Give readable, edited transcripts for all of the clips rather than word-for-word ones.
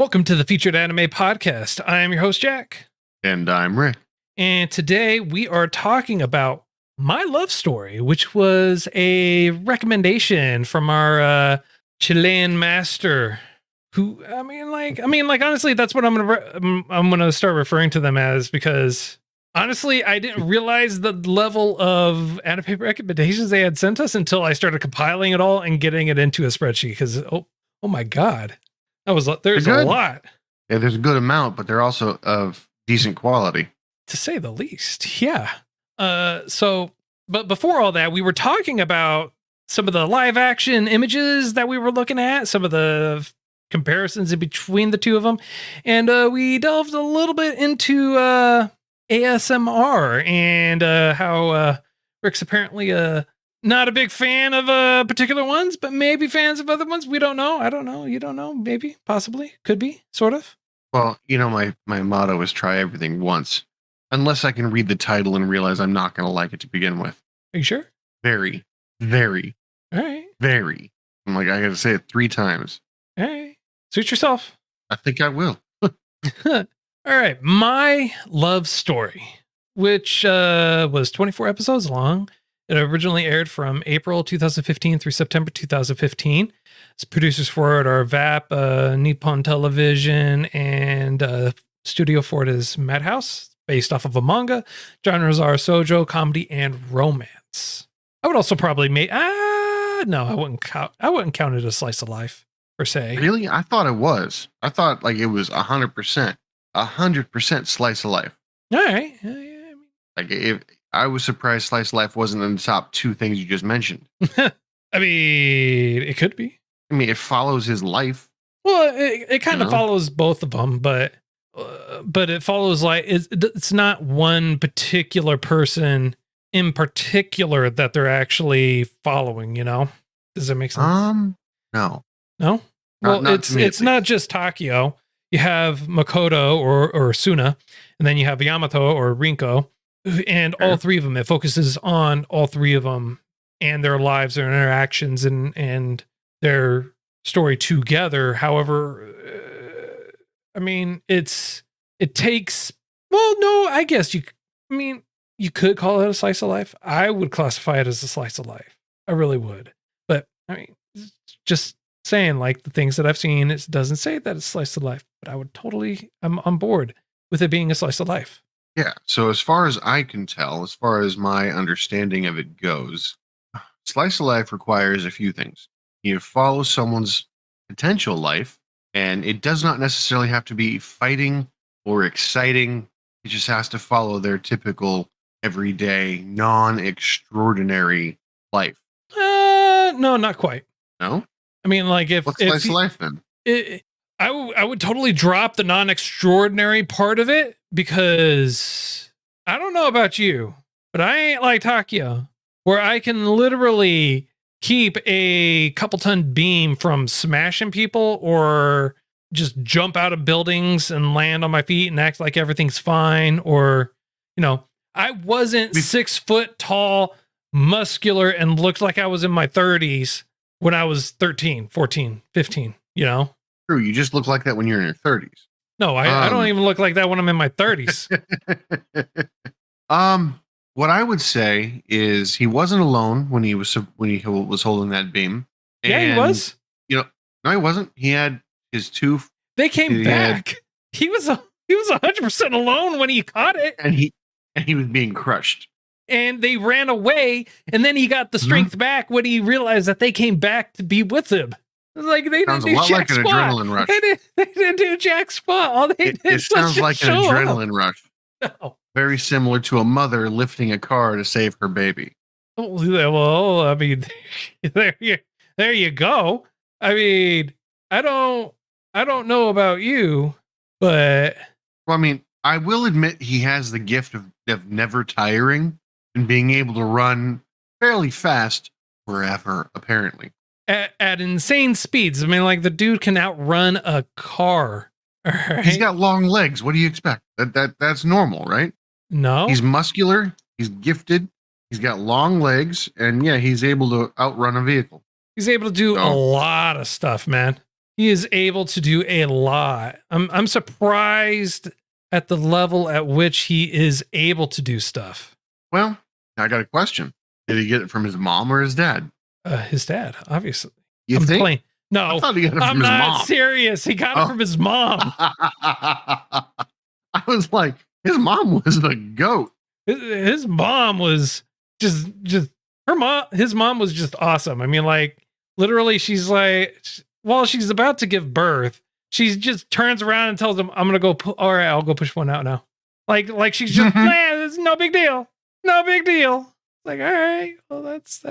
Welcome to the Featured Anime Podcast. I am your host, Jack. And I'm Rick. And today we are talking about My Love Story, which was a recommendation from our Chilean master. Who, honestly, that's what I'm gonna start referring to them as, because honestly, I didn't realize the level of anime recommendations they had sent us until I started compiling it all and getting it into a spreadsheet. Because oh my god. There's a lot. Yeah, there's a good amount, but they're also of decent quality, to say the least. Yeah. But before all that, we were talking about some of the live action images that we were looking at, some of the comparisons in between the two of them, and we delved a little bit into ASMR and how Rick's apparently not a big fan of particular ones, but maybe fans of other ones. We don't know. I don't know. You don't know. Maybe, possibly, could be, sort of. Well, my motto is try everything once, unless I can read the title and realize I'm not going to like it to begin with. Are you sure? Very, very, all right. Very. I'm like, I got to say it 3 times. All right. Suit yourself. I think I will. All right. My Love Story, which was 24 episodes long. It originally aired from April 2015 through September 2015. Its producers for it are FAP, Nippon Television, and studio for it is Madhouse, based off of a manga. Genres are shoujo, comedy, and romance. I would also probably make no, I wouldn't count it as slice of life per se. Really? I thought it was. I thought like it was 100% slice of life. All right. Like if I was surprised slice of life wasn't in the top 2 things you just mentioned. I mean, it could be. I mean, it follows his life. Well, it kind of follows both of them, but it follows like it's not one particular person in particular that they're actually following. Does that make sense? No. Well, it's not just Takoe. You have Makoto or Suna, and then you have Yamato or Rinko. And all 3 of them, it focuses on all 3 of them and their lives, their interactions, and their story together. However, I guess you could call it a slice of life. I would classify it as a slice of life. I really would. But just saying, like, the things that I've seen, it doesn't say that it's slice of life, but I'm on board with it being a slice of life. Yeah, so as far as I can tell, as far as my understanding of it goes, slice of life requires a few things. You follow someone's potential life, and it does not necessarily have to be fighting or exciting. It just has to follow their typical, everyday, non-extraordinary life. No, not quite. No? I mean, like, what's slice of life then? I would totally drop the non-extraordinary part of it, because I don't know about you, but I ain't like Takoe, where I can literally keep a couple ton beam from smashing people or just jump out of buildings and land on my feet and act like everything's fine. Or, I wasn't 6 foot tall, muscular, and looked like I was in my 30s when I was 13, 14, 15, True, you just look like that when you're in your 30s. No, I don't even look like that when I'm in my 30s. What I would say is he wasn't alone when he was holding that beam. Yeah, he was. No, he wasn't. He had his 2. They came back. He was 100% alone when he caught it, and he was being crushed. And they ran away, and then he got the strength back when he realized that they came back to be with him. Like, they sounds didn't do a lot jack like an squat. Adrenaline rush. They didn't do jack squat. All they did it sounds like an adrenaline rush. No. Very similar to a mother lifting a car to save her baby. Well, I mean, there you go. I mean, I don't know about you, but well, I mean, I will admit he has the gift of never tiring and being able to run fairly fast forever, apparently. At insane speeds. I mean, like, the dude can outrun a car. Right? He's got long legs. What do you expect? That's normal, right? No. He's muscular. He's gifted. He's got long legs. And yeah, he's able to outrun a vehicle. He's able to do a lot of stuff, man. He is able to do a lot. I'm surprised at the level at which he is able to do stuff. Well, I got a question. Did he get it from his mom or his dad? His dad, obviously. You I'm think? playing. No, I thought he got it I'm from his not mom. serious. He got it from his mom. I was like, his mom was the goat. His mom was just her mom. His mom was just awesome. I mean, like literally, she's like, while she's about to give birth, she just turns around and tells him, "I'm gonna go. All right, I'll go push one out now." Like she's just, man, it's no big deal. No big deal. Like, all right, well, that's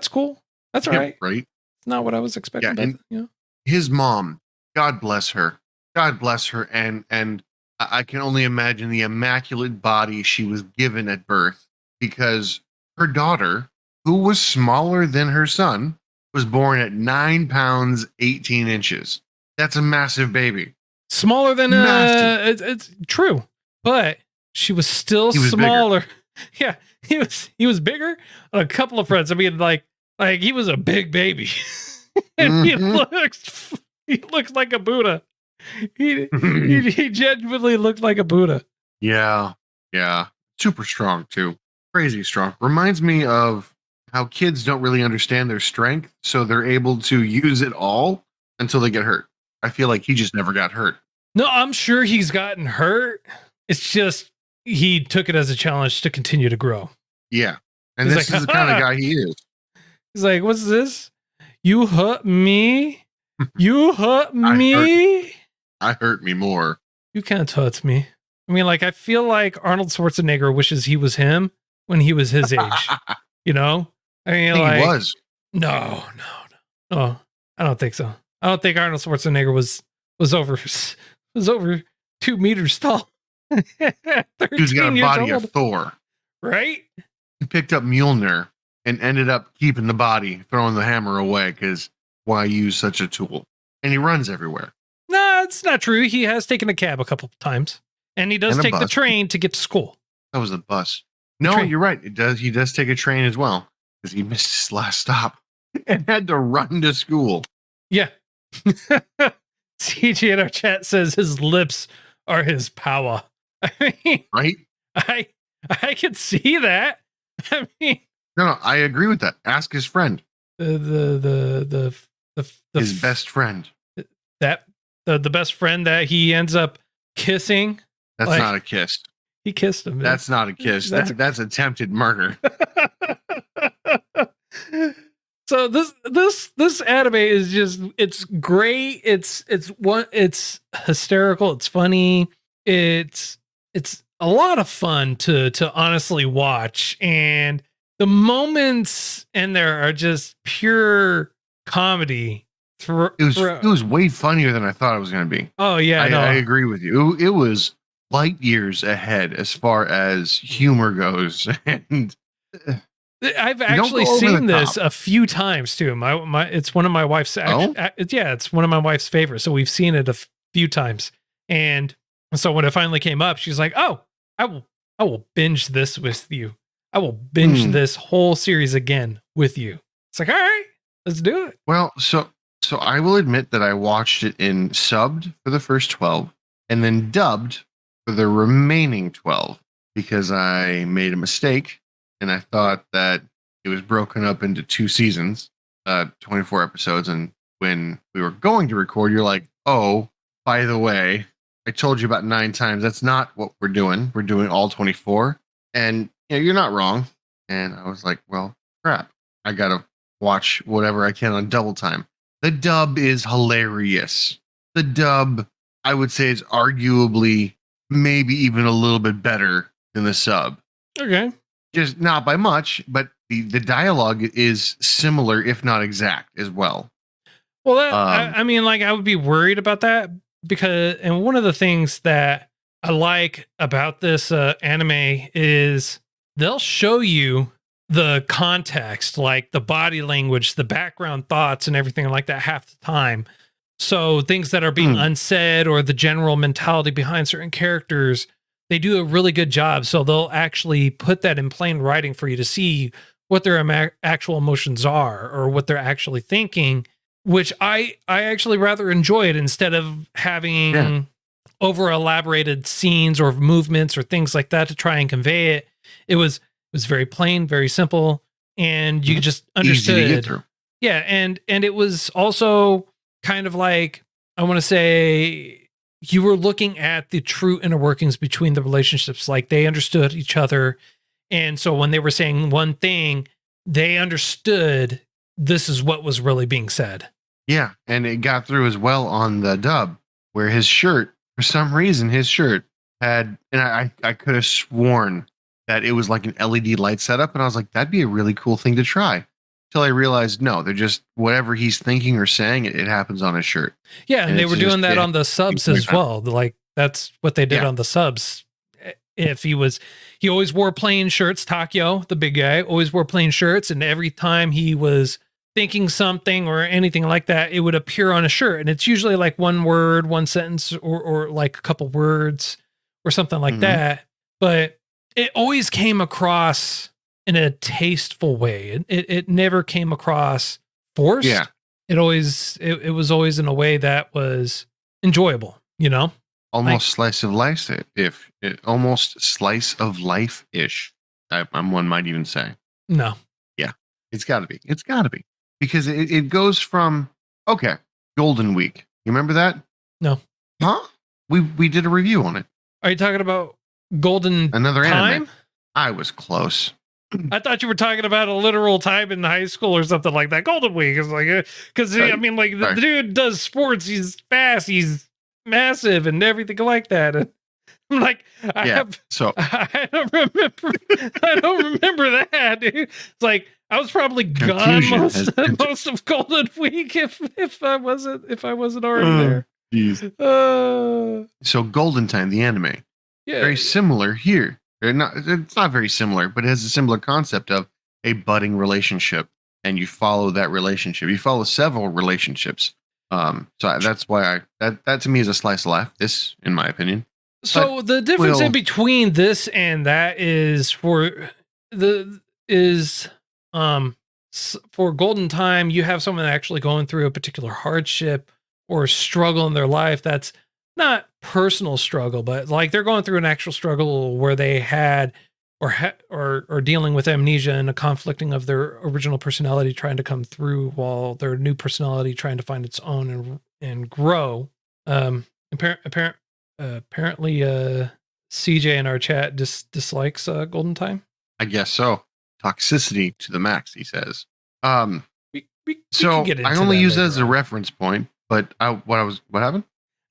cool. That's all right. Right. It's not what I was expecting. Yeah, and his mom, God bless her. God bless her. And I can only imagine the immaculate body she was given at birth, because her daughter, who was smaller than her son, was born at 9 pounds, 18 inches. That's a massive baby. Smaller than it's true, but she was still smaller. Bigger. Yeah, he was bigger on a couple of fronts. I mean, like he was a big baby, and he looks like a Buddha. He genuinely looked like a Buddha. Yeah, super strong too, crazy strong. Reminds me of how kids don't really understand their strength, so they're able to use it all until they get hurt. I feel like he just never got hurt. No, I'm sure he's gotten hurt. It's just he took it as a challenge to continue to grow. Yeah. And this is the kind of guy he is. He's like, what's this? You hurt me? You hurt me? I hurt me more. You can't hurt me. I mean, like, I feel like Arnold Schwarzenegger wishes he was him when he was his age. You know? I mean, he was. No. I don't think so. I don't think Arnold Schwarzenegger was over 2 meters tall. He's got a body of Thor. Right? He picked up Mjolnir and ended up keeping the body, throwing the hammer away, because why use such a tool? And he runs everywhere. No, it's not true. He has taken a cab a couple of times. And he does take the train to get to school. That was the bus. No, you're right. He does take a train as well, because he missed his last stop and had to run to school. Yeah. CJ in our chat says his lips are his power. I mean, right? I can see that. I mean, no, I agree with that. Ask his friend. The his best friend. That the best friend that he ends up kissing. That's not a kiss. He kissed him. Man. That's not a kiss. That's attempted murder. So this anime is just, it's great. It's hysterical. It's funny. It's a lot of fun to honestly watch, and the moments in there are just pure comedy. It was way funnier than I thought it was going to be. Oh yeah, I agree with you. It was light years ahead as far as humor goes, and I've actually seen this a few times too. It's one of my wife's. It's one of my wife's favorites. So we've seen it a few times, and so when it finally came up, she's like, "Oh, I will binge this with you. I will binge this whole series again with you." It's like, all right, let's do it. Well, so I will admit that I watched it in subbed for the first 12 and then dubbed for the remaining 12 because I made a mistake. And I thought that it was broken up into 2 seasons, 24 episodes. And when we were going to record, you're like, oh, by the way, I told you about 9 times. That's not what we're doing. We're doing all 24. And you're not wrong. And I was like, well, crap. I got to watch whatever I can on double time. The dub is hilarious. The dub, I would say, is arguably maybe even a little bit better than the sub. Okay. Just not by much, but the dialogue is similar, if not exact, as well. Well, I mean, like, I would be worried about that because, and one of the things that I like about this anime is they'll show you the context, like the body language, the background thoughts, and everything like that half the time. So things that are being unsaid or the general mentality behind certain characters, they do a really good job. So they'll actually put that in plain writing for you to see what their actual emotions are or what they're actually thinking which I actually rather enjoyed instead of having over elaborated scenes or movements or things like that to try and convey it. It was very plain, very simple, and you just understood. Easy to get through. Yeah, and it was also kind of like, I want to say, you were looking at the true inner workings between the relationships. Like, they understood each other, and so when they were saying one thing, they understood this is what was really being said. Yeah, and it got through as well on the dub, where his shirt, for some reason, his shirt had, and I could have sworn that it was like an LED light setup, and I was like, that'd be a really cool thing to try. Till I realized, no, they're just, whatever he's thinking or saying, it happens on his shirt. Yeah, and they were doing that on the subs as well. Like, that's what they did on the subs. If he always wore plain shirts. Takoe, the big guy, always wore plain shirts, and every time he was thinking something or anything like that, it would appear on a shirt, and it's usually like one word, one sentence, or like a couple words or something like that. But it always came across in a tasteful way. It never came across forced. Yeah. It was always in a way that was enjoyable, you know? Almost slice of life, almost slice of life-ish. One might even say. No. Yeah, it's got to be. It's got to be. Because it goes from, okay, Golden Week. You remember that? No. Huh? We did a review on it. Are you talking about Golden Another Time? Anime? I was close. I thought you were talking about a literal time in high school or something like that. Golden Week is like, because I mean, like, the dude does sports. He's fast. He's massive and everything like that. And I'm like, I don't remember that, dude. It's like, I was probably gone most of Golden Week if I wasn't already there. Jeez. So Golden Time, the anime, very similar here. It's not very similar, but it has a similar concept of a budding relationship, and you follow that relationship. You follow several relationships. So that's why that to me is a slice of life. This, in my opinion. So the difference in between this and that is for Golden Time, you have someone actually going through a particular hardship or struggle in their life that's not personal struggle, but like they're going through an actual struggle where they had or dealing with amnesia and a conflicting of their original personality trying to come through while their new personality trying to find its own and grow. Apparently, CJ in our chat dislikes Golden Time. I guess so. Toxicity to the max, he says. We so I only use that as a reference point, but what happened?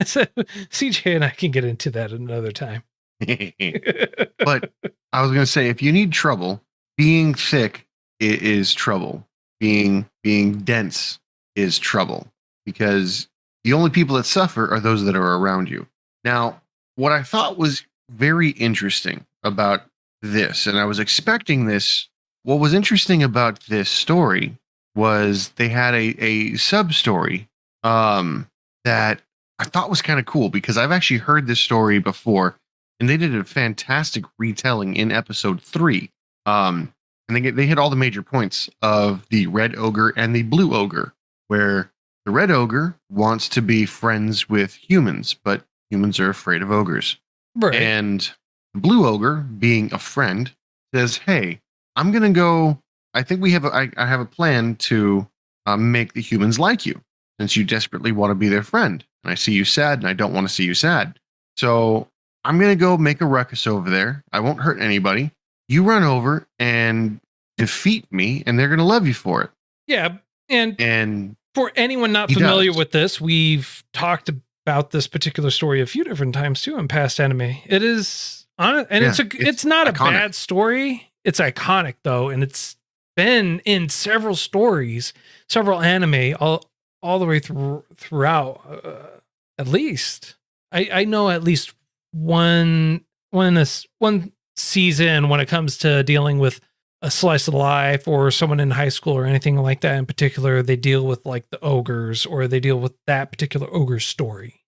CJ and I can get into that another time. But I was going to say, if you need trouble, being thick is trouble. Being dense is trouble, because the only people that suffer are those that are around you. Now, what I thought was very interesting about this, and I was expecting this, what was interesting about this story was they had a sub-story that I thought was kind of cool, because I've actually heard this story before, and they did a fantastic retelling in episode 3. And they hit all the major points of the red ogre and the blue ogre, where the red ogre wants to be friends with humans, but humans are afraid of ogres. Right. And the blue ogre, being a friend, says, hey, I'm going to go, I think I have a plan to make the humans like you, since you desperately want to be their friend. And I see you sad, and I don't want to see you sad. So I'm going to go make a ruckus over there. I won't hurt anybody. You run over and defeat me, and they're going to love you for it. Yeah. And for anyone not familiar with this, we've talked about this particular story a few different times too in past anime. It is on, and it's not iconic. A bad story. It's iconic though, and it's been in several stories, several anime, all the way throughout. At least I know at least one season when it comes to dealing with a slice of life or someone in high school or anything like that in particular, they deal with like the ogres, or they deal with that particular ogre story.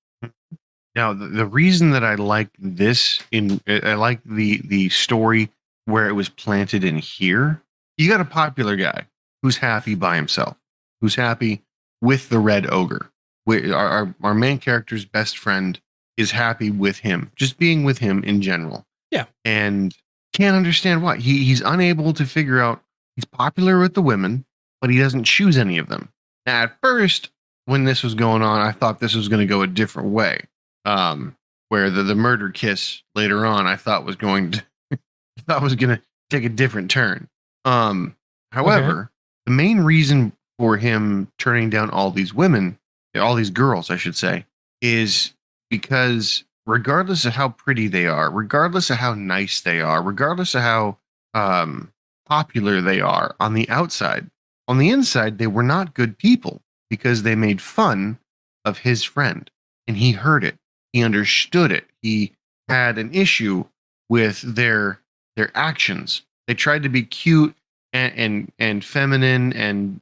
Now, the reason that I like this, I like the story where it was planted in here. You got a popular guy who's happy by himself, who's happy with the red ogre. Our main character's best friend is happy with him, just being with him in general. Yeah. And can't understand why. He's unable to figure out, he's popular with the women, but he doesn't choose any of them. Now, at first, when this was going on, I thought this was going to go a different way. Where the murder kiss later on, I thought was going to take a different turn. However, the main reason for him turning down all these women, all these girls, I should say, is because regardless of how pretty they are, regardless of how nice they are, regardless of how popular they are on the outside, on the inside, they were not good people because they made fun of his friend. And he heard it. He understood it. He had an issue with their actions. They tried to be cute and feminine and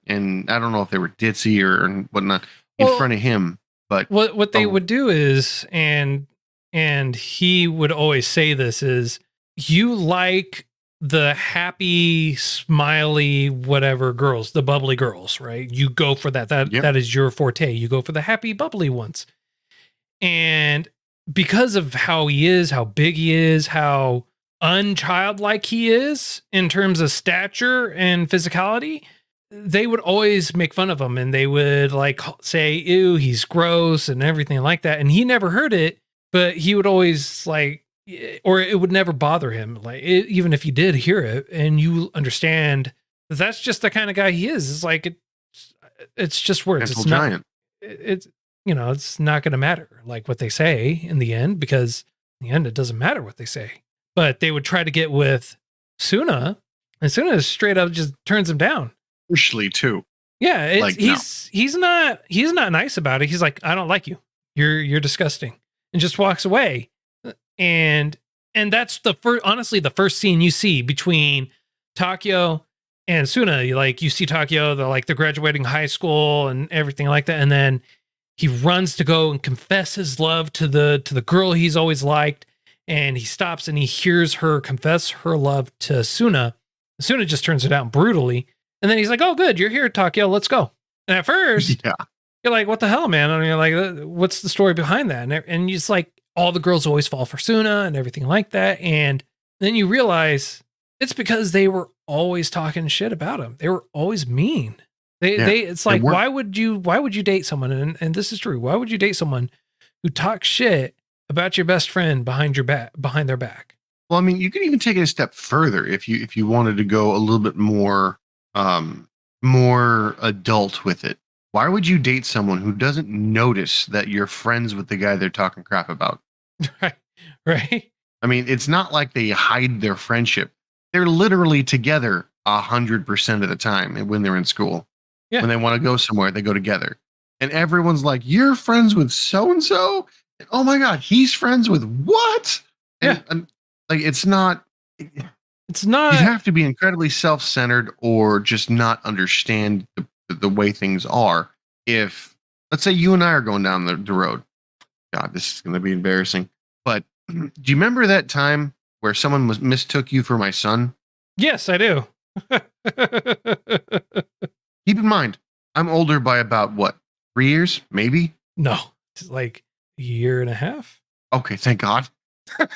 I don't know if they were ditzy or whatnot in front of him. But what they would do is, and he would always say this is, you like the happy, smiley, whatever girls, the bubbly girls, right? You go for that. That is your forte. You go for the happy, bubbly ones. And because of how he is, how big he is, how unchildlike he is in terms of stature and physicality, they would always make fun of him and they would like say, ew, he's gross and everything like that. And he never heard it, but he would always like, or it would never bother him. Like even if you did hear it and you understand that that's just the kind of guy he is. It's like, it's just words. Mental It's not, giant. it's, it's not going to matter like what they say in the end, because in the end, it doesn't matter what they say. But they would try to get with Suna, and Suna straight up just turns him down. Harshly too. Yeah, Like, he's not nice about it. He's like, I don't like you. You're disgusting, and just walks away. And that's honestly the first scene you see between Takoe and Suna. You see Takoe, they're graduating high school and everything like that, and then he runs to go and confess his love to the girl he's always liked. And he stops and he hears her confess her love to Suna. Suna just turns it down brutally. And then he's like, oh, good, you're here, Takoe, let's go. And at first, you're like, what the hell, man? I mean, you're like, what's the story behind that? And it's like, all the girls always fall for Suna and everything like that. And then you realize it's because they were always talking shit about him. They were always mean. It's like, why would you date someone? And this is true. Why would you date someone who talks shit about your best friend behind their back? Well, I mean, you could even take it a step further if you wanted to go a little bit more adult with it. Why would you date someone who doesn't notice that you're friends with the guy they're talking crap about? Right. I mean, it's not like they hide their friendship. They're literally together 100% of the time when they're in school. Yeah. When they want to go somewhere, they go together. And everyone's like, you're friends with so-and-so? Oh my God, he's friends with what? And like, it's not, you have to be incredibly self-centered or just not understand the way things are. If, let's say you and I are going down the road. God, this is going to be embarrassing. But do you remember that time where someone mistook you for my son? Yes, I do. Keep in mind, I'm older by about, 3 years, maybe? No, it's like a year and a half. Okay, thank God. I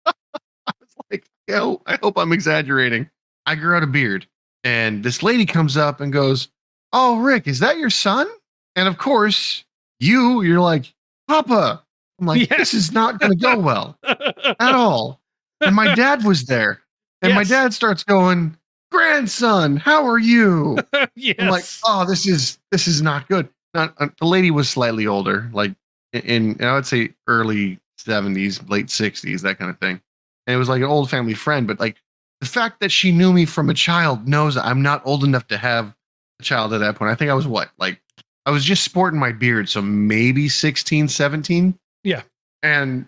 was like, I hope I'm exaggerating. I grew out a beard, and this lady comes up and goes, oh, Rick, is that your son? And of course, you're like, Papa. I'm like, This is not going to go well at all. And my dad was there, and my dad starts going, grandson, how are you? Yes. I'm like, oh, this is not good. The lady was slightly older, like in I would say early 70s, late 60s, that kind of thing. And it was like an old family friend, but like the fact that she knew me from a child knows I'm not old enough to have a child at that point. I think I was I was just sporting my beard, so maybe 16, 17. Yeah. And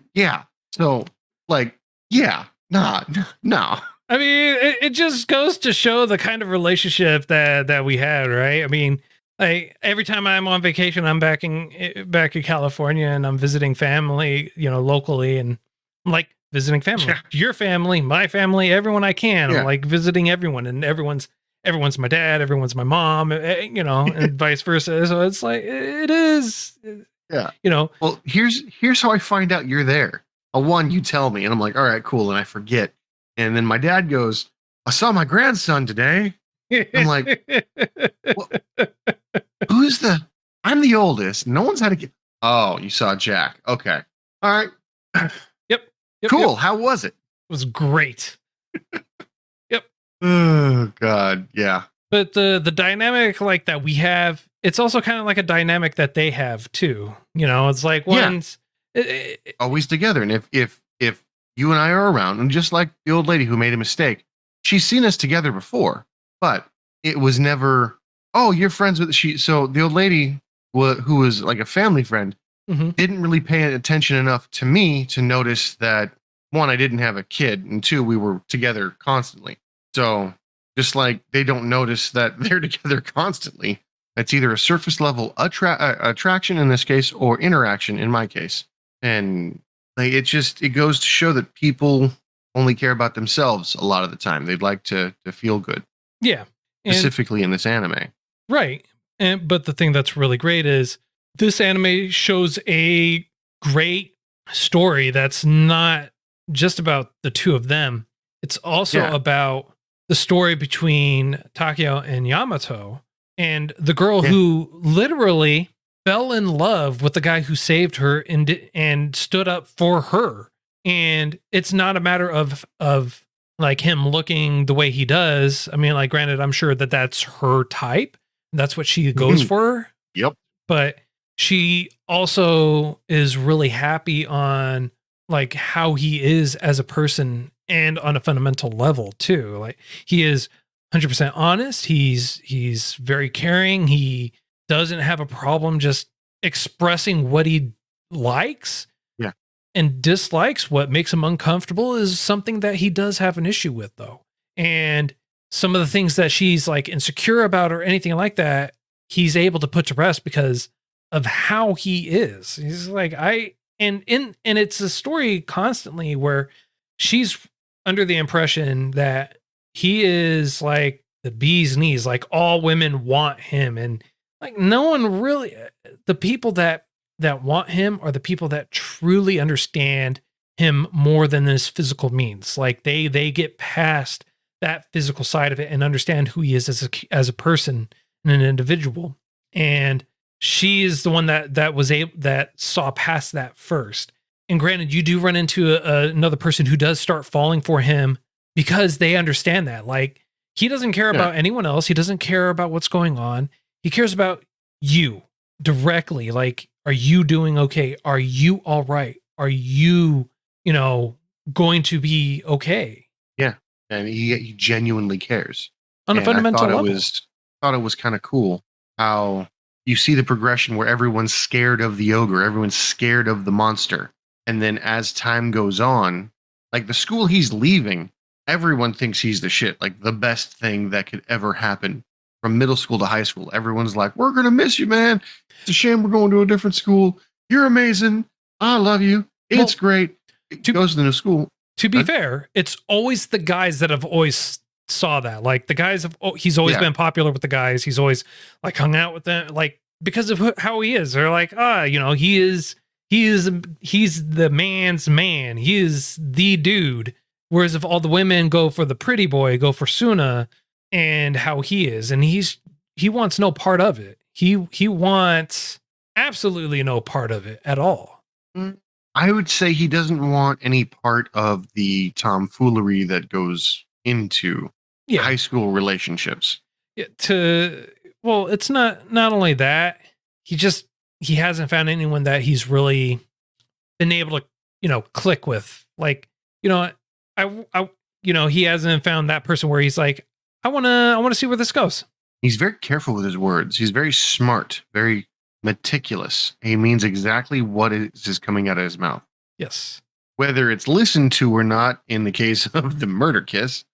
so like, no. I mean, it just goes to show the kind of relationship that we had, right? I mean, like every time I'm on vacation, I'm back in California and I'm visiting family, locally, and I'm like visiting family, your family, my family, everyone I can. I'm like visiting everyone, and everyone's everyone's my dad, everyone's my mom, you know, and vice versa. So it's like it is, Yeah. you know. Well, here's how I find out you're there. One, you tell me, and I'm like, all right, cool, and I forget. And then my dad goes, I saw my grandson today. I'm like, who's the? I'm the oldest. No one's had a kid. Oh, you saw Jack. Okay. All right. Yep. Cool. Yep. How was it? It was great. Yep. Oh God. Yeah. But the dynamic like that we have, it's also kind of like a dynamic that they have too. You know, it's like one's always together. And if you and I are around, and just like the old lady who made a mistake, she's seen us together before, but it was never, oh, you're friends with she. So the old lady who was like a family friend didn't really pay attention enough to me to notice that, one, I didn't have a kid, and two, we were together constantly. So just like they don't notice that they're together constantly, it's either a surface level attraction in this case or interaction in my case. And like it goes to show that people only care about themselves a lot of the time. They'd like to feel good. Yeah. Specifically in this anime. Right. But the thing that's really great is this anime shows a great story that's not just about the two of them. It's also about the story between Takoe and Yamato, and the girl who literally fell in love with the guy who saved her and stood up for her. And it's not a matter of like him looking the way he does. I mean, like, granted, I'm sure that that's her type. That's what she goes for. Yep. But she also is really happy on like how he is as a person and on a fundamental level too. Like he is 100% honest. He's very caring. He doesn't have a problem just expressing what he likes and dislikes. What makes him uncomfortable is something that he does have an issue with, though. And some of the things that she's like insecure about or anything like that, he's able to put to rest because of how he is. He's like, and it's a story constantly where she's under the impression that he is like the bee's knees, like all women want him. And like no one really, the people that want him are the people that truly understand him more than this physical means. Like they get past that physical side of it and understand who he is as a person and an individual. And she is the one that saw past that first. And granted, you do run into another person who does start falling for him because they understand that. Like he doesn't care about anyone else. He doesn't care about what's going on. He cares about you directly. Like, are you doing okay? Are you all right? Are you, going to be okay? Yeah. And he genuinely cares. On a fundamental level. I thought it was kind of cool how you see the progression where everyone's scared of the ogre, everyone's scared of the monster. And then as time goes on, like the school he's leaving, everyone thinks he's the shit, like the best thing that could ever happen. From middle school to high school, everyone's like, we're going to miss you, man. It's a shame we're going to a different school. You're amazing. I love you. It's great. It goes to the new school. To be fair, it's always the guys that have always saw that. Like the guys he's always been popular with the guys. He's always like hung out with them, like because of how he is. They're like, he's the man's man. He is the dude. Whereas if all the women go for the pretty boy, go for Suna and how he is, and he wants no part of it. He wants absolutely no part of it at all. I would say he doesn't want any part of the tomfoolery that goes into high school relationships. Yeah, it's not only that, he hasn't found anyone that he's really been able to, click with. Like, he hasn't found that person where he's like, I want to see where this goes. He's very careful with his words. He's very smart, very meticulous. He means exactly what is coming out of his mouth. Yes. Whether it's listened to or not, in the case of the murder kiss,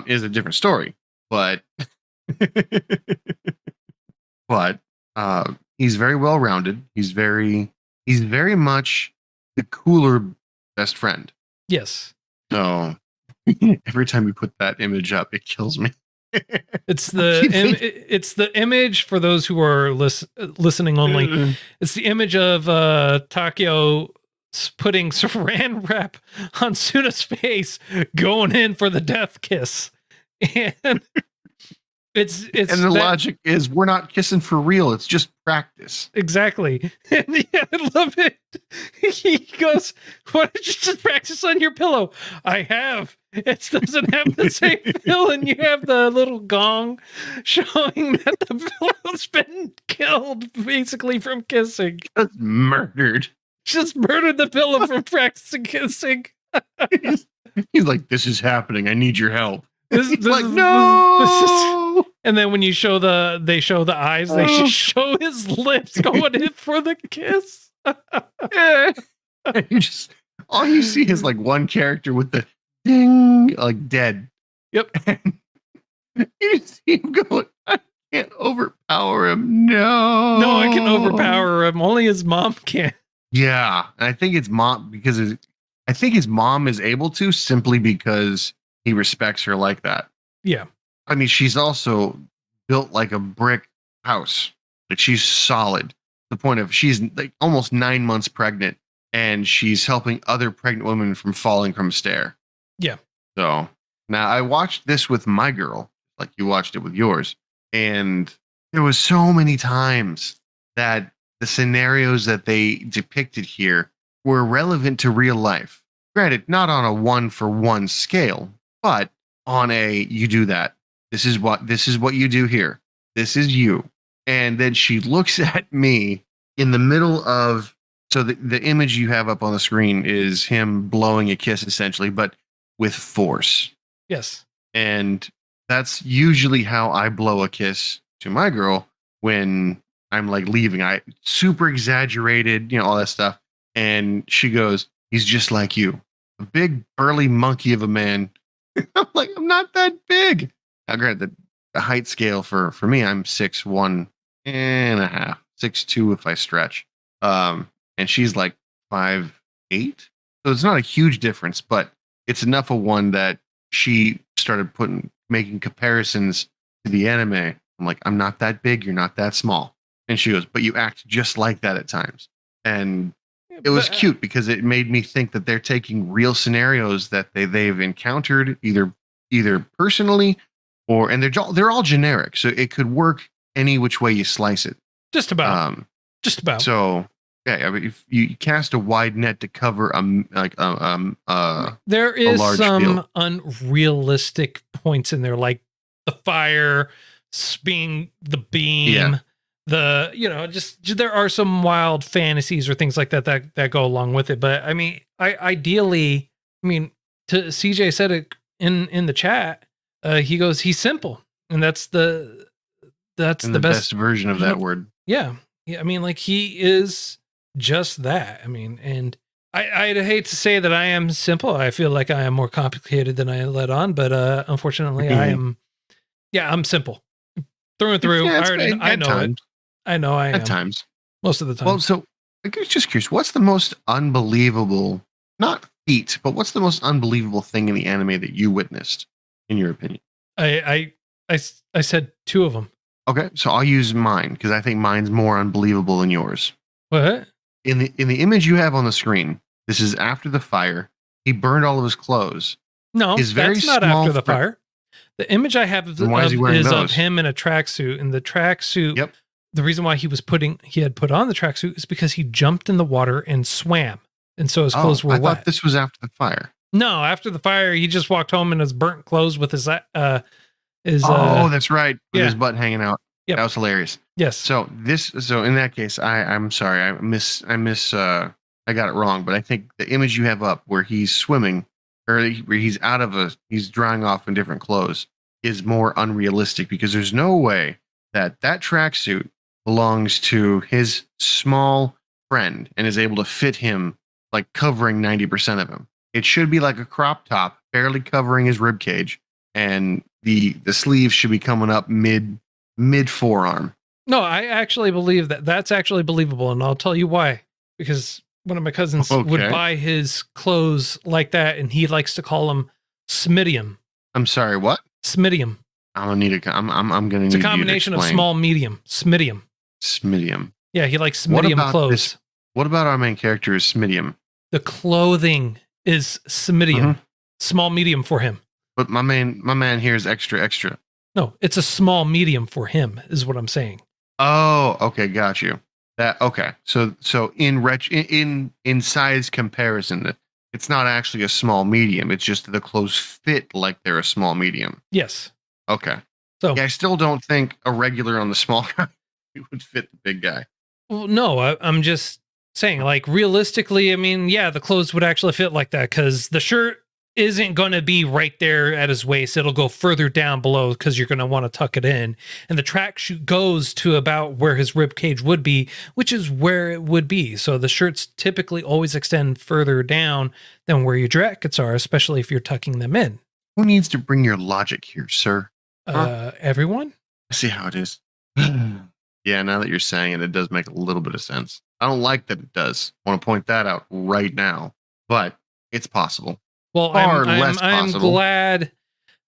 is a different story. But, he's very well rounded. He's very much the cooler best friend. Yes. So every time we put that image up, it kills me. It's the image for those who are listening only. It's the image of Takeo putting saran wrap on Suna's face, going in for the death kiss, and it's and the logic is we're not kissing for real. It's just practice. Exactly. And yeah, I love it. He goes, "Why don't you just practice on your pillow?" I have. It doesn't have the same feel, and you have the little gong showing that the pillow's been killed, basically, from kissing. Just murdered. Just murdered the pillow from practicing kissing. He's like, "This is happening. I need your help." This like, no. And then when they show the eyes, they just show his lips going in for the kiss. Yeah. And you just all you see is like one character with the ding, like dead. Yep. And you see him going, I can't overpower him. No, I can overpower him. Only his mom can. Yeah, and I think it's mom because I think his mom is able to simply because he respects her like that. Yeah. I mean, she's also built like a brick house. Like she's solid. The point of she's like almost 9 months pregnant, and she's helping other pregnant women from falling from a stair. Yeah. So now I watched this with my girl, like you watched it with yours, and there was so many times that the scenarios that they depicted here were relevant to real life. Granted, not on a 1-for-1 scale, but on a you do that. This is what you do here. This is you. And then she looks at me in the middle of so the image you have up on the screen is him blowing a kiss essentially, but with force. Yes. And that's usually how I blow a kiss to my girl when I'm like leaving. I super exaggerated, all that stuff. And she goes, "He's just like you. A big burly monkey of a man." I'm like, I'm not that big. Now, granted, the height scale for me, I'm 6'1.5", 6'2" if I stretch. And she's like 5'8". So it's not a huge difference, but it's enough of one that she started making comparisons to the anime. I'm like, I'm not that big, you're not that small. And she goes, "But you act just like that at times." And it was cute because it made me think that they're taking real scenarios that they've encountered either personally and they're all generic, so it could work any which way you slice it. Just about. Just about. So yeah, I mean, if you cast a wide net to cover there is some field. Unrealistic points in there, like the fire being the beam. Yeah. Just there are some wild fantasies or things like that go along with it. But I mean, ideally, CJ said it in the chat. He goes, he's simple, and that's the best version of that word. Yeah. I mean, like he is just that. I mean, and I'd hate to say that I am simple. I feel like I am more complicated than I let on, but unfortunately, I am. Yeah, I'm simple through and through. Yeah, I know it. I know I am. At times. Most of the time. Well, so I was just curious, what's the most unbelievable, not feat, but what's the most unbelievable thing in the anime that you witnessed, in your opinion? I said 2 of them. Okay, so I'll use mine because I think mine's more unbelievable than yours. What? In the image you have on the screen, this is after the fire. He burned all of his clothes. No, that's not after the fire. The image I have is of him in a tracksuit. And the tracksuit, yep. The reason why he had put on the tracksuit is because he jumped in the water and swam. And so his clothes were wet. I thought this was after the fire. No, after the fire, he just walked home in his burnt clothes with his that's right. With his butt hanging out. Yep. That was hilarious. Yes. So in that case, I'm sorry. I got it wrong, but I think the image you have up where he's swimming or where he's he's drying off in different clothes is more unrealistic because there's no way that tracksuit belongs to his small friend and is able to fit him like covering 90% of him. It should be like a crop top, barely covering his rib cage, and the sleeves should be coming up mid forearm. No, I actually believe that's actually believable, and I'll tell you why. Because one of my cousins would buy his clothes like that, and he likes to call them smidium. I'm sorry, what? Smidium. I'm gonna need I'm gonna It's need a combination of small, medium, smidium. Smidium. Yeah, he likes smidium clothes. What about our main character is Smidium? The clothing is smidium, small, medium for him. But my man here is extra. No, it's a small, medium for him, is what I'm saying. Oh, okay, got you. Okay. So in size comparison, it's not actually a small medium. It's just the clothes fit like they're a small medium. Yes. Okay. So yeah, I still don't think a regular on the small guy would fit the big guy. Well, no, I'm just saying, like, realistically, I mean, yeah, the clothes would actually fit like that because the shirt isn't going to be right there at his waist. It'll go further down below because you're going to want to tuck it in. And the tracksuit goes to about where his rib cage would be, which is where it would be. So the shirts typically always extend further down than where your jackets are, especially if you're tucking them in. Who needs to bring your logic here, sir? Everyone? I see how it is. Yeah, now that you're saying it, it does make a little bit of sense. I don't like that it does. I want to point that out right now, but it's possible. Well, I'm glad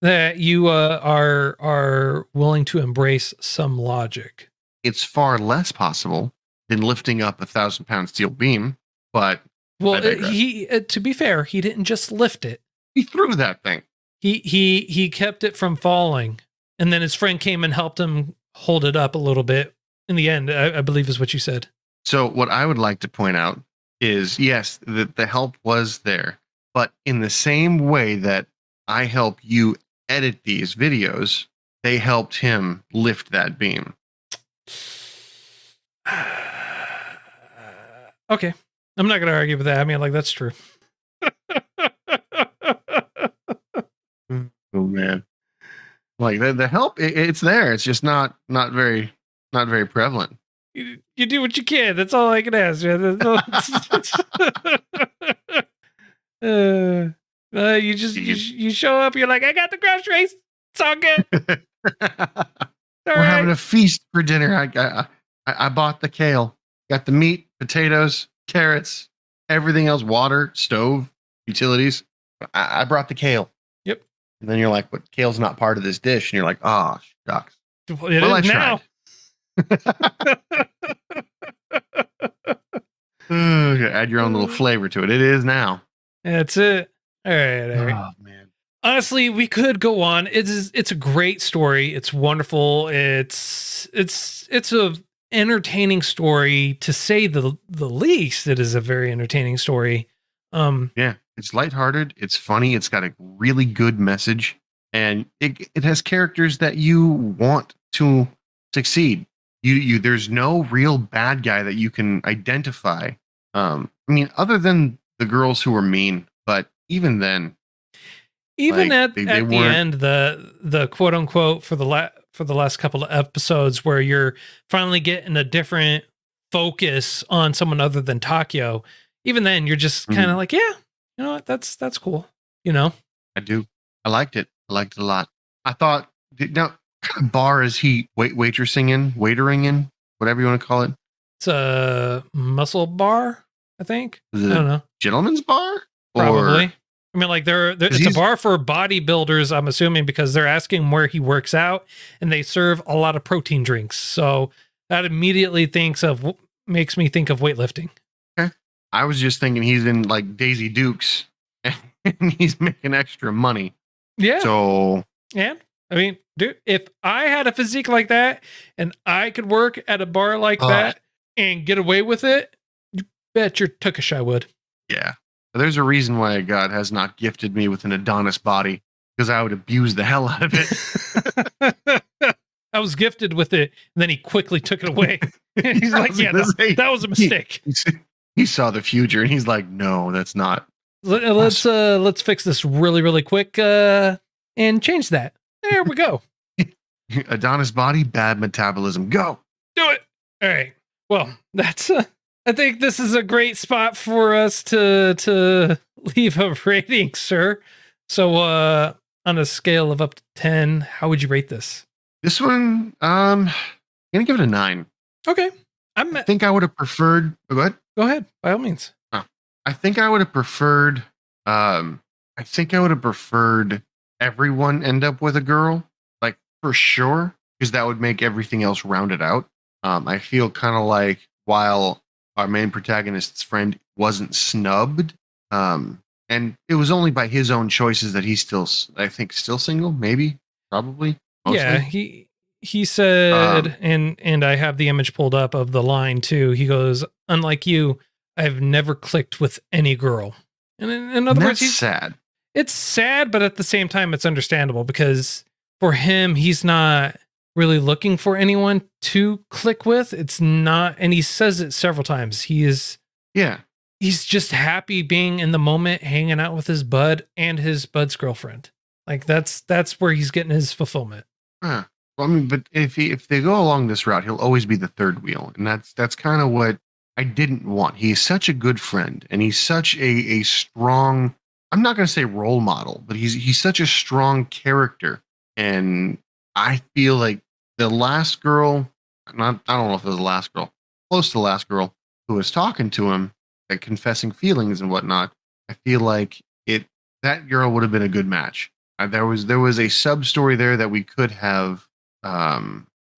that you are willing to embrace some logic. It's far less possible than lifting up 1,000-pound steel beam, but he to be fair, he didn't just lift it. He threw that thing. He kept it from falling, and then his friend came and helped him hold it up a little bit. In the end, I believe is what you said. So what I would like to point out is, yes, the help was there, but in the same way that I help you edit these videos, they helped him lift that beam. Okay. I'm not going to argue with that. I mean, like, that's true. Oh, man. Like, the help, it's there. It's just not very prevalent. You do what you can. That's all I can ask, man. You just you show up. You're like, I got the groceries. It's all good. We're having a feast for dinner. I bought the kale. Got the meat, potatoes, carrots, everything else, water, stove, utilities. I brought the kale. Yep. And then you're like, but kale's not part of this dish. And you're like, oh, shucks. It is now. Add your own little flavor to it. It is now. That's it. All right. Oh man. Honestly, we could go on. It's a great story. It's wonderful. It's a entertaining story, to say the least. It is a very entertaining story. Yeah, it's lighthearted. It's funny. It's got a really good message, and it has characters that you want to succeed. There's no real bad guy that you can identify. I mean, other than the girls who were mean, but even then, even like, at the end, the quote unquote for the last couple of episodes where you're finally getting a different focus on someone other than Takoe, even then you're just kind of like, yeah, you know what, that's cool. You know, I do. I liked it. I liked it a lot. I thought, now, what kind of bar is he waitering in, whatever you want to call it? It's a muscle bar, I think. I don't know. Gentleman's bar? Probably. I mean, like it's a bar for bodybuilders, I'm assuming, because they're asking where he works out, and they serve a lot of protein drinks. So that immediately makes me think of weightlifting. Okay. I was just thinking he's in like Daisy Dukes and he's making extra money. Yeah. So. And I mean, dude, if I had a physique like that and I could work at a bar like that and get away with it, you bet your Takoe I would. Yeah. There's a reason why God has not gifted me with an Adonis body, because I would abuse the hell out of it. I was gifted with it, and then he quickly took it away. He's like, yeah, that was a mistake. He saw the future, and he's like, no, that's not. Let's fix this really, really quick and change that. There we go. Adonis body, bad metabolism. Go. Do it. All right. Well, that's I think this is a great spot for us to leave a rating, sir. So on a scale of up to 10, how would you rate this? This one, I'm gonna give it a 9. Okay. I think I would have preferred. Go ahead. Go ahead, by all means. I think I would have preferred. I think I would have preferred everyone end up with a girl. Like for sure, because that would make everything else rounded out. I feel kind of like while our main protagonist's friend wasn't snubbed, and it was only by his own choices that he's still, I think, still single, maybe, probably, Yeah, mostly. he said, Um, and I have the image pulled up of the line too. He goes, "Unlike you, I've never clicked with any girl." And in and other words, that's he's sad. it's sad, but at the same time, it's understandable because for him, he's not really looking for anyone to click with. It's not, and he says it several times. Yeah. He's just happy being in the moment, hanging out with his bud and his bud's girlfriend. Like that's where he's getting his fulfillment. Huh. Well, I mean, but if they go along this route, he'll always be the third wheel, and that's kind of what I didn't want. He's such a good friend, and he's such a strong. I'm not going to say role model, but he's such a strong character, and I feel like the last girl, not I don't know if it was the last girl, close to the last girl who was talking to him, like confessing feelings and whatnot. I feel like that girl would have been a good match. There was a sub story there that we could have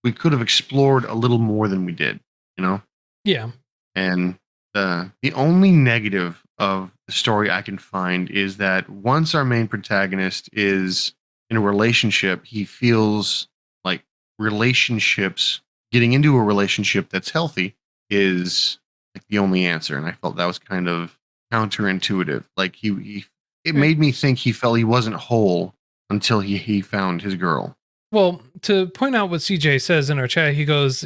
explored a little more than we did, you know. Yeah. And the only negative of the story I can find is that once our main protagonist is in a relationship, he feels like relationships, getting into a relationship that's healthy, is like the only answer. And I felt that was kind of counterintuitive. Like it Right. made me think he felt he wasn't whole until he found his girl. Well, to point out what CJ says in our chat, he goes,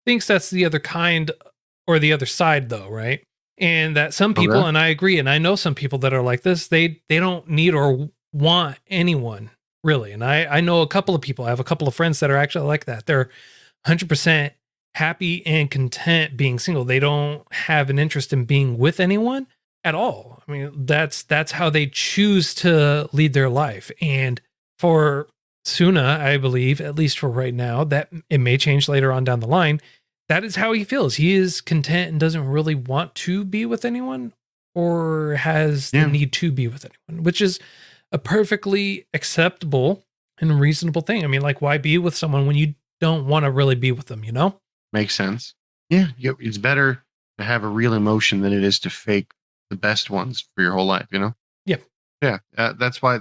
thinks that's the other kind or the other side, though, right? And that some people, Okay. and I agree, and I know some people that are like this, they don't need or want anyone really. And I know a couple of people, I have a couple of friends that are actually like that. They're 100% happy and content being single. They don't have an interest in being with anyone at all. I mean, that's how they choose to lead their life. And for Suna, I believe, at least for right now, that it may change later on down the line. That is how he feels. He is content and doesn't really want to be with anyone or has the Yeah, need to be with anyone, which is a perfectly acceptable and reasonable thing. I mean, like, why be with someone when you don't want to really be with them, you know? makes sense. Yeah, it's better to have a real emotion than it is to fake the best ones for your whole life. You know. Yeah. Yeah, that's why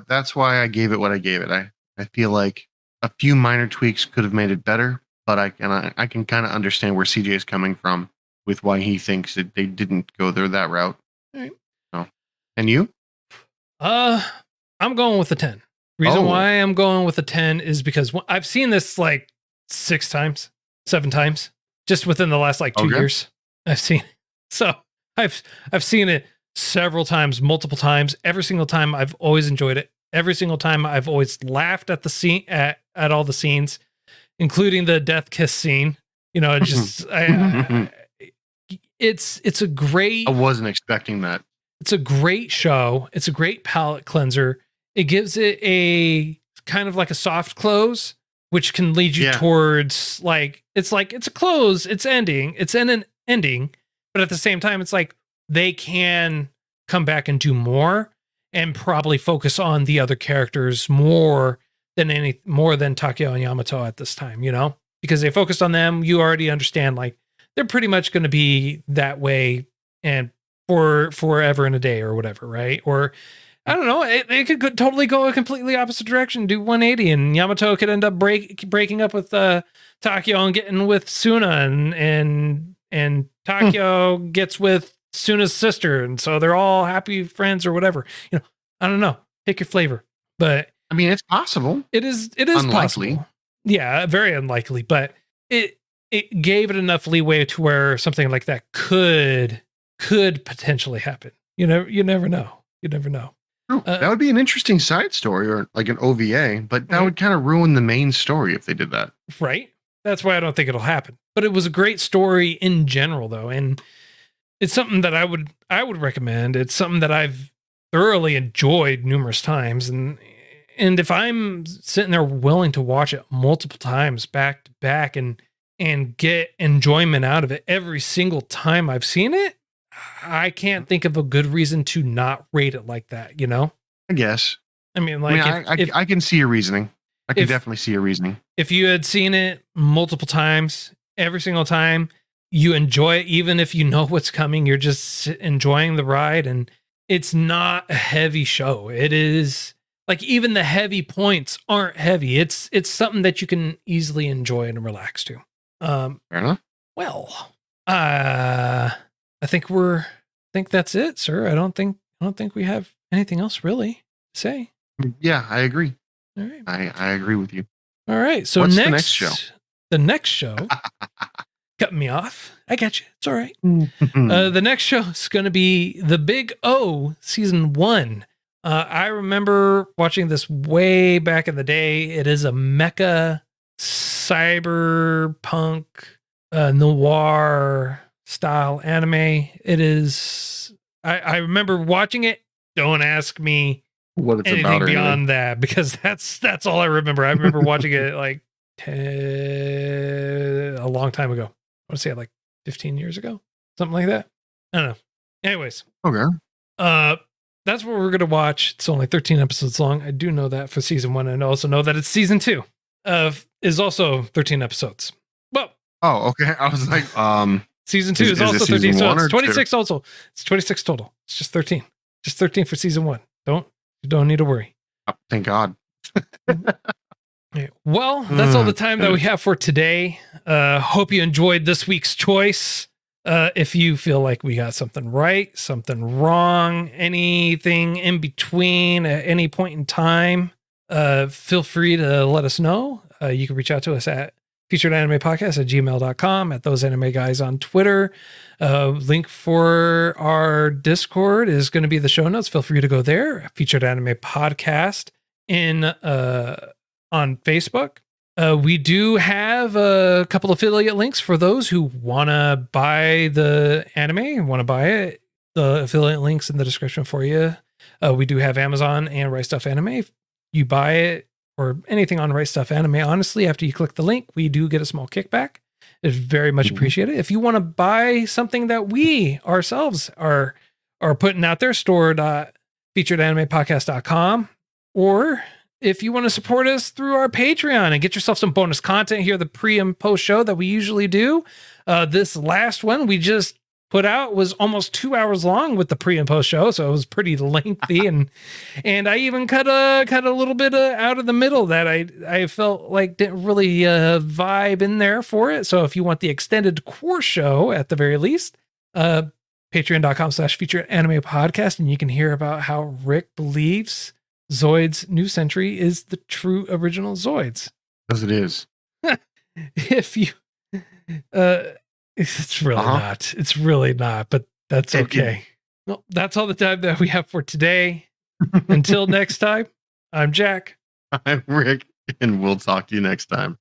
I gave it what I gave it. I feel like a few minor tweaks could have made it better, but I can kind of understand where CJ is coming from with why he thinks that they didn't go there that route. All right. So, and you? I'm going with a 10. Reason Oh, why I'm going with a 10 is because I've seen this like 6 times, 7 times, just within the last like 2 okay. years. I've seen so I've seen it several times, multiple times. Every single time I've always enjoyed it. Every single time I've always laughed at the scene at all the scenes, including the death kiss scene. You know, it just it's a great I wasn't expecting that. it's a great show. It's a great palate cleanser. It gives it a kind of like a soft close, which can lead you Yeah. towards it's a close, it's ending, it's in an ending, but at the same time, it's like they can come back and do more and probably focus on the other characters more than Takoe and Yamato at this time, you know? Because they focused on them, you already understand like they're pretty much going to be that way and for forever and a day or whatever, right? Or I don't know, it could totally go a completely opposite direction, do 180, and Yamato could end up breaking up with Takoe and getting with Suna, and Takoe gets with Suna's sister, and so they're all happy friends or whatever. You know, I don't know. Pick your flavor, but I mean, it's possible. it is Unlikely. possible. Yeah, very unlikely, but it gave it enough leeway to where something like that could potentially happen. You never know. You never know. True. That would be an interesting side story or like an OVA, but that Right. would kind of ruin the main story if they did that. Right? That's why I don't think it'll happen. But it was a great story in general though, and it's something that I would recommend. It's something that I've thoroughly enjoyed numerous times, and if I'm sitting there willing to watch it multiple times back to back and get enjoyment out of it every single time I've seen it, I can't think of a good reason to not rate it like that, you know? I guess. I mean, I like, mean, I can see your reasoning. I can definitely see a reasoning. If you had seen it multiple times, every single time, you enjoy it, even if you know what's coming, you're just enjoying the ride. And it's not a heavy show. It is like even the heavy points aren't heavy. It's something that you can easily enjoy and relax to. Fair enough. Well, I think that's it, sir. I don't think we have anything else really to say. Yeah, I agree. All right. I agree with you. All right. So What's the next show, cut me off. I got you. It's all right. The next show is going to be The Big O Season 1. I remember watching this way back in the day. It is a mecha cyberpunk noir style anime. It is. I remember watching it. Don't ask me what it's anything about beyond that, because that's all I remember. I remember watching it like a long time ago. I want to say like 15 years ago, something like that. I don't know. Anyways, okay. That's what we're gonna watch. It's only 13 episodes long. I do know that for season 1, and I also know that it's season 2 is also 13 episodes. Well, oh, okay. I was like, season 2 is also 13. So it's 26 2? also. It's 26 total. It's just 13. Just 13 for season 1. You don't need to worry. Oh, thank God. Okay. Well, that's all the time that we have for today. Hope you enjoyed this week's choice. If you feel like we got something right, something wrong, anything in between at any point in time, feel free to let us know. You can reach out to us at featuredanimepodcast@gmail.com, at Those Anime Guys on Twitter. Link for our Discord is going to be the show notes. Feel free to go there. Featured Anime Podcast on Facebook. We do have a couple affiliate links for those who want to buy the anime and want to buy it. The affiliate links in the description for you. We do have Amazon and Right Stuff Anime. If you buy it or anything on Right Stuff Anime, honestly, after you click the link, we do get a small kickback. It's very much appreciated. If you want to buy something that we ourselves are putting out there, store.featuredanimepodcast.com, or if you want to support us through our Patreon and get yourself some bonus content here, the pre and post show that we usually do. This last one we just put out was almost 2 hours long with the pre and post show, so it was pretty lengthy, and I even cut a little bit out of the middle that I felt like didn't really vibe in there for it. So if you want the extended core show at the very least, patreon.com/featuredanimepodcast, and you can hear about how Rick believes Zoid's New Century is the true original Zoids. As it is. If you it's really not. It's really not, but that's okay. Well, that's all the time that we have for today. Until next time, I'm Jack. I'm Rick, and we'll talk to you next time.